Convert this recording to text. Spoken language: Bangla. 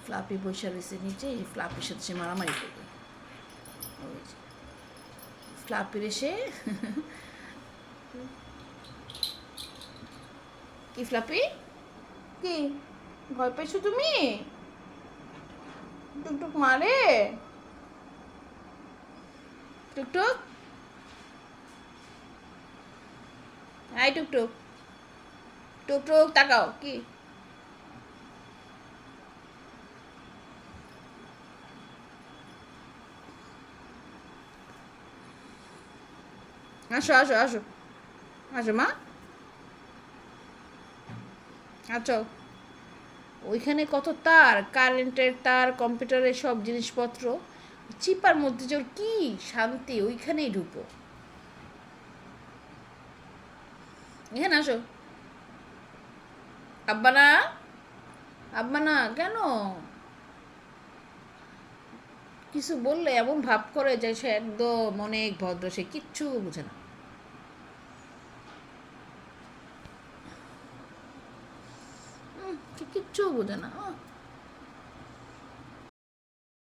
ফ্লাপি বসে রয়েছে নিচে, এই ফ্লাপির সাথে সে মারামারি করবে। ফ্লাপির এসে কি ফ্লাপি, কি ভয় পেয়েছো তুমি? টুকটুক মারে, টুকটুক, আই টুকটুক, টুকটুক তাকাও, কি আসো আসো আসো আসো মা, আচ্ছা। ওইখানে কত তার, কারেন্টের তার, কম্পিউটারের সব জিনিসপত্র, চিপার মধ্যে যে ওর কি শান্তি, ওইখানেই ঢুকো। এখানে আসো। আব্বা না, আব্বা না কেন? কিছু বললে এমন ভাব করে যে সে একদম অনেক ভদ্র, সে কিচ্ছু বুঝে না। সে কিচ্ছু বোঝে না।